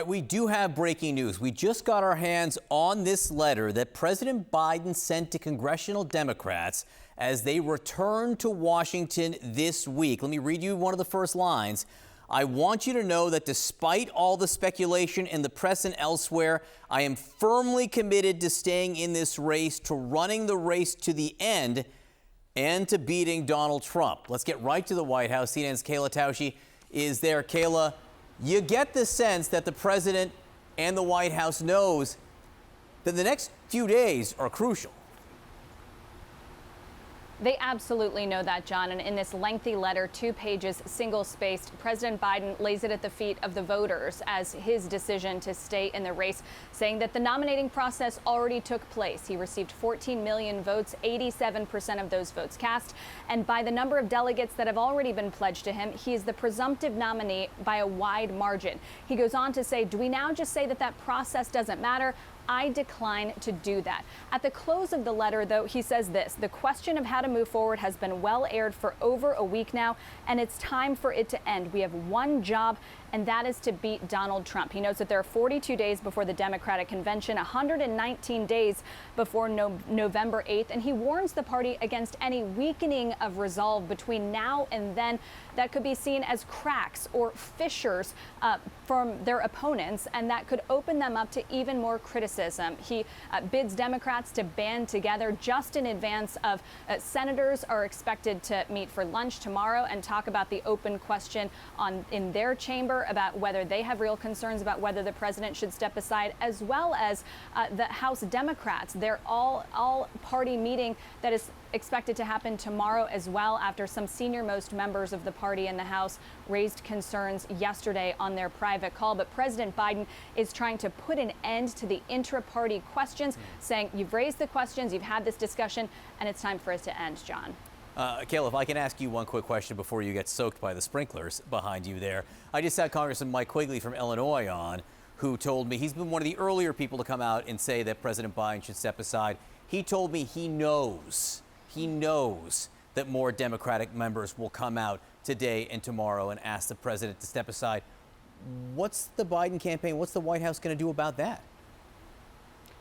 we do have breaking news. We just got our hands on this letter that President Biden sent to congressional Democrats as they return to Washington this week. Let me read you one of the first lines. I want you to know that despite all the speculation in the press and elsewhere, I am firmly committed to staying in this race, to running the race to the end, and to beating Donald Trump. Let's get right to the White House. CNN's Kayla Tausche is there. Kayla, you get the sense that the president and the White House knows that the next few days are crucial. They absolutely know that, John. And in this lengthy letter, 2 pages, single-spaced, President Biden lays it at the feet of the voters as his decision to stay in the race, saying that the nominating process already took place. He received 14 million votes, 87% of those votes cast. And by the number of delegates that have already been pledged to him, he is the presumptive nominee by a wide margin. He goes on to say, do we now just say that that process doesn't matter? I decline to do that. At the close of the letter, though, he says this: the question of how to move forward has been well aired for over a week now, and it's time for it to end. We have one job, and that is to beat Donald Trump. He notes that there are 42 days before the Democratic convention, 119 days before November 8th, and he warns the party against any weakening of resolve between now and then that could be seen as cracks or fissures from their opponents, and that could open them up to even more criticism. He bids Democrats to band together just in advance of senators are expected to meet for lunch tomorrow and talk about the open question in their chamber about whether they have real concerns about whether the president should step aside, as well as the House Democrats. They're all party meeting that is expected to happen tomorrow as well, after some senior-most members of the party in the House raised concerns yesterday on their private call. But President Biden is trying to put an end to the intra-party questions, saying you've raised the questions, you've had this discussion, and it's time for it to end, John. Kayla, if I can ask you one quick question before you get soaked by the sprinklers behind you there. I just had Congressman Mike Quigley from Illinois on, who told me he's been one of the earlier people to come out and say that President Biden should step aside. He told me he knows that more Democratic members will come out today and tomorrow and ask the president to step aside. What's the Biden campaign, what's the White House going to do about that?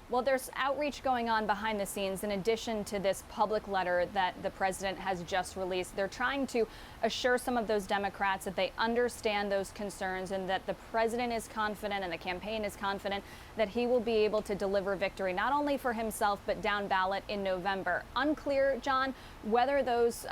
Well, there's outreach going on behind the scenes in addition to this public letter that the president has just released. They're trying to assure some of those Democrats that they understand those concerns and that the president is confident and the campaign is confident that he will be able to deliver victory, not only for himself, but down ballot in November. Unclear, John, whether those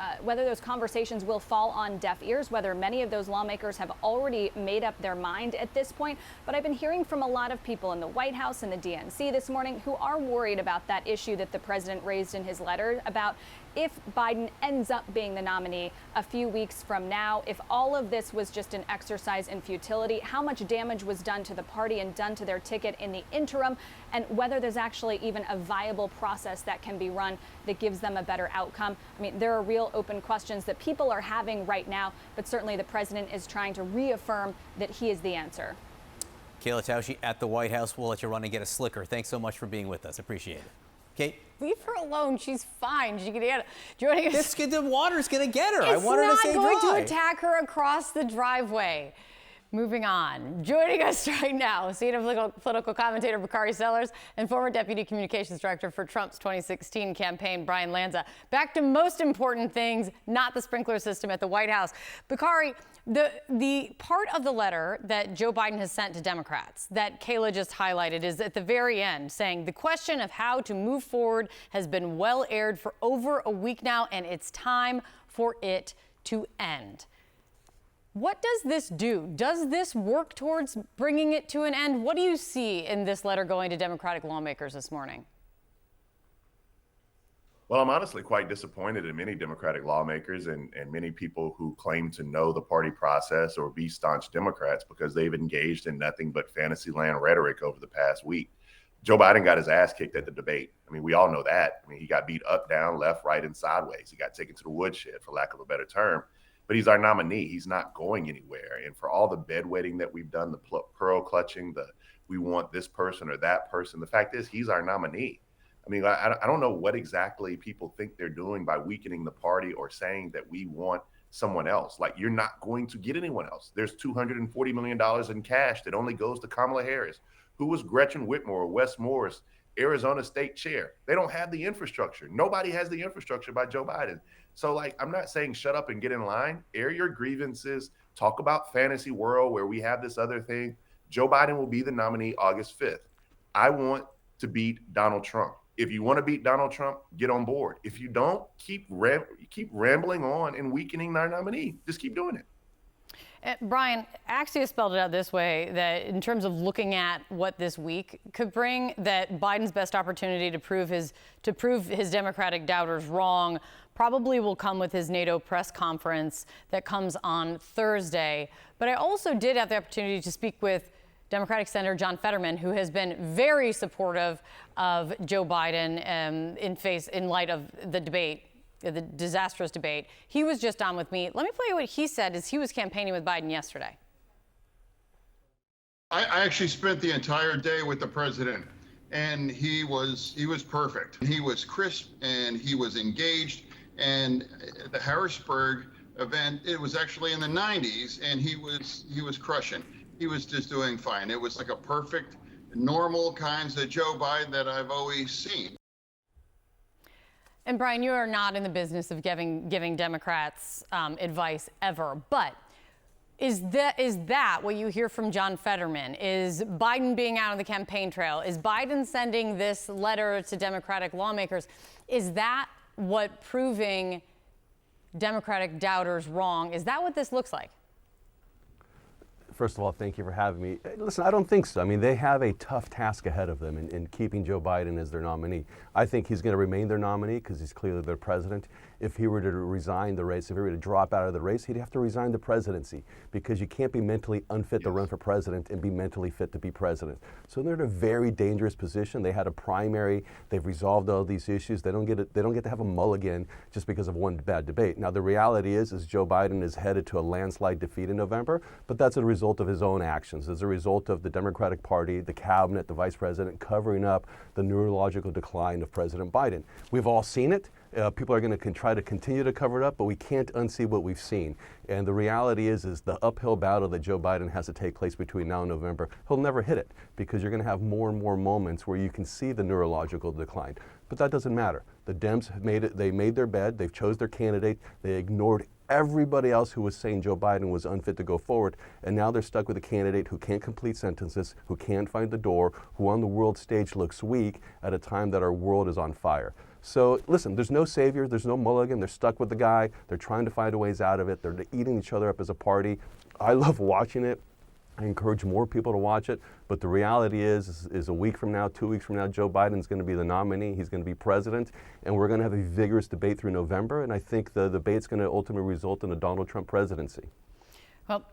conversations will fall on deaf ears, whether many of those lawmakers have already made up their mind at this point. But I've been hearing from a lot of people in the White House and the DNC this morning who are worried about that issue that the president raised in his letter about if Biden ends up being the nominee a few weeks from now, if all of this was just an exercise in futility, how much damage was done to the party and done to their ticket in the interim, and whether there's actually even a viable process that can be run that gives them a better outcome. I mean, there are real open questions that people are having right now, but certainly the president is trying to reaffirm that he is the answer. Kayla Tausche at the White House. We'll let you run and get a slicker. Thanks so much for being with us. Appreciate it. Kate? Leave her alone. She's fine. She can get joining us. The water's going to get her. I want her to stay dry. It's not going to attack her across the driveway. Moving on. Joining us right now, senior political commentator Bakari Sellers and former deputy communications director for Trump's 2016 campaign, Brian Lanza. Back to most important things, not the sprinkler system at the White House. Bakari, the part of the letter that Joe Biden has sent to Democrats that Kayla just highlighted is at the very end, saying the question of how to move forward has been well aired for over a week now, and it's time for it to end. What does this do? Does this work towards bringing it to an end? What do you see in this letter going to Democratic lawmakers this morning? Well, I'm honestly quite disappointed in many Democratic lawmakers and many people who claim to know the party process or be staunch Democrats because they've engaged in nothing but fantasyland rhetoric over the past week. Joe Biden got his ass kicked at the debate. I mean, we all know that. I mean, he got beat up, down, left, right, and sideways. He got taken to the woodshed, for lack of a better term. But he's our nominee. He's not going anywhere. And for all the bedwetting that we've done, the pearl clutching, we want this person or that person, the fact is he's our nominee. I mean, I don't know what exactly people think they're doing by weakening the party or saying that we want someone else. Like, you're not going to get anyone else. There's $240 million in cash that only goes to Kamala Harris. Who was Gretchen Whitmer or Wes Morris, Arizona state chair? They don't have the infrastructure. Nobody has the infrastructure by Joe Biden. So, like, I'm not saying shut up and get in line. Air your grievances. Talk about fantasy world where we have this other thing. Joe Biden will be the nominee August 5th. I want to beat Donald Trump. If you want to beat Donald Trump, get on board. If you don't, keep rambling on and weakening our nominee. Just keep doing it. Brian, Axios spelled it out this way, that in terms of looking at what this week could bring, that Biden's best opportunity to prove his Democratic doubters wrong probably will come with his NATO press conference that comes on Thursday. But I also did have the opportunity to speak with Democratic Senator John Fetterman, who has been very supportive of Joe Biden in light of the debate, the disastrous debate. He was just on with me. Let me play you what he said as he was campaigning with Biden yesterday. I actually spent the entire day with the president, and he was perfect. He was crisp and he was engaged. And the Harrisburg event, it was actually in the 90s, and he was crushing. He was just doing fine. It was like a perfect, normal kinds of Joe Biden that I've always seen. And Brian, you are not in the business of giving Democrats advice ever, but is that what you hear from John Fetterman? Is Biden being out on the campaign trail? Is Biden sending this letter to Democratic lawmakers? Is that what proving Democratic doubters wrong? Is that what this looks like? First of all, thank you for having me. Listen, I don't think so. I mean, they have a tough task ahead of them in keeping Joe Biden as their nominee. I think he's going to remain their nominee because he's clearly their president. If he were to resign the race, if he were to drop out of the race, he'd have to resign the presidency because you can't be mentally unfit to run for president and be mentally fit to be president. So they're in a very dangerous position. They had a primary. They've resolved all these issues. They don't get to have a mulligan just because of one bad debate. Now, the reality is Joe Biden is headed to a landslide defeat in November, but that's a result of his own actions, as a result of the Democratic Party, the cabinet, the vice president covering up the neurological decline of President Biden. We've all seen it. People are going to try to continue to cover it up, but we can't unsee what we've seen. And the reality is the uphill battle that Joe Biden has to take place between now and November, he'll never hit it because you're going to have more and more moments where you can see the neurological decline. But that doesn't matter. The Dems made it. They made their bed. They've chose their candidate. They ignored everybody else who was saying Joe Biden was unfit to go forward, and now they're stuck with a candidate who can't complete sentences, who can't find the door, who on the world stage looks weak at a time that our world is on fire. So listen, there's no savior, there's no mulligan, they're stuck with the guy, they're trying to find ways out of it, they're eating each other up as a party. I love watching it. I encourage more people to watch it, but the reality is a week from now, 2 weeks from now, Joe Biden's going to be the nominee, he's going to be president, and we're going to have a vigorous debate through November, and I think the debate's going to ultimately result in a Donald Trump presidency. Well,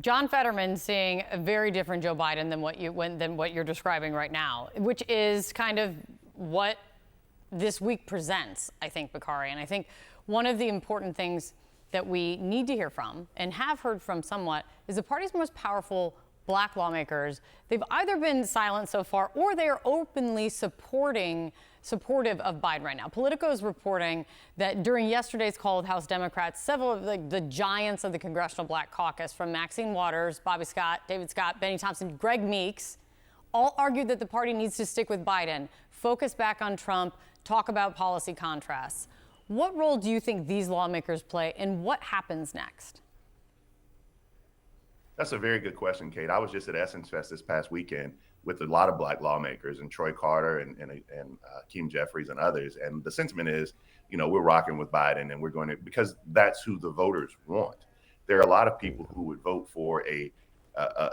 John Fetterman seeing a very different Joe Biden than what you're describing right now, which is kind of what this week presents, I think, Bakari. And I think one of the important things that we need to hear from and have heard from somewhat is the party's most powerful black lawmakers. They've either been silent so far or they are openly supportive of Biden right now. Politico is reporting that during yesterday's call with House Democrats, several of the giants of the Congressional Black Caucus, from Maxine Waters, Bobby Scott, David Scott, Benny Thompson, Greg Meeks, all argued that the party needs to stick with Biden, focus back on Trump, talk about policy contrasts. What role do you think these lawmakers play, and what happens next? That's a very good question, Kate. I was just at Essence Fest this past weekend with a lot of black lawmakers, and Troy Carter and Hakeem Jeffries and others. And the sentiment is, we're rocking with Biden, and we're going to, because that's who the voters want. There are a lot of people who would vote for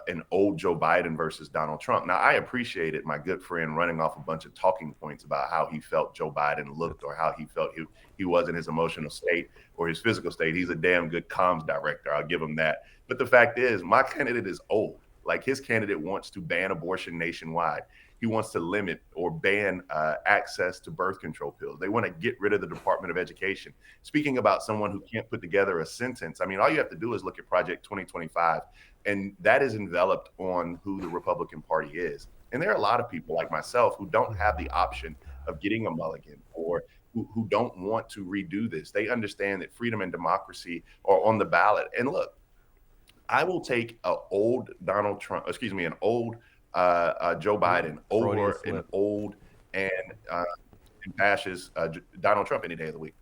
an old Joe Biden versus Donald Trump. Now, I appreciated my good friend running off a bunch of talking points about how he felt Joe Biden looked or how he felt he was in his emotional state or his physical state. He's a damn good comms director. I'll give him that. But the fact is, my candidate is old. Like, his candidate wants to ban abortion nationwide. He wants to limit or ban access to birth control pills. They want to get rid of the Department of Education. Speaking about someone who can't put together a sentence, I mean, all you have to do is look at Project 2025, and that is enveloped on who the Republican Party is. And there are a lot of people like myself who don't have the option of getting a mulligan or who don't want to redo this. They understand that freedom and democracy are on the ballot. And look, I will take an old Joe Biden over an old and fascist Donald Trump any day of the week.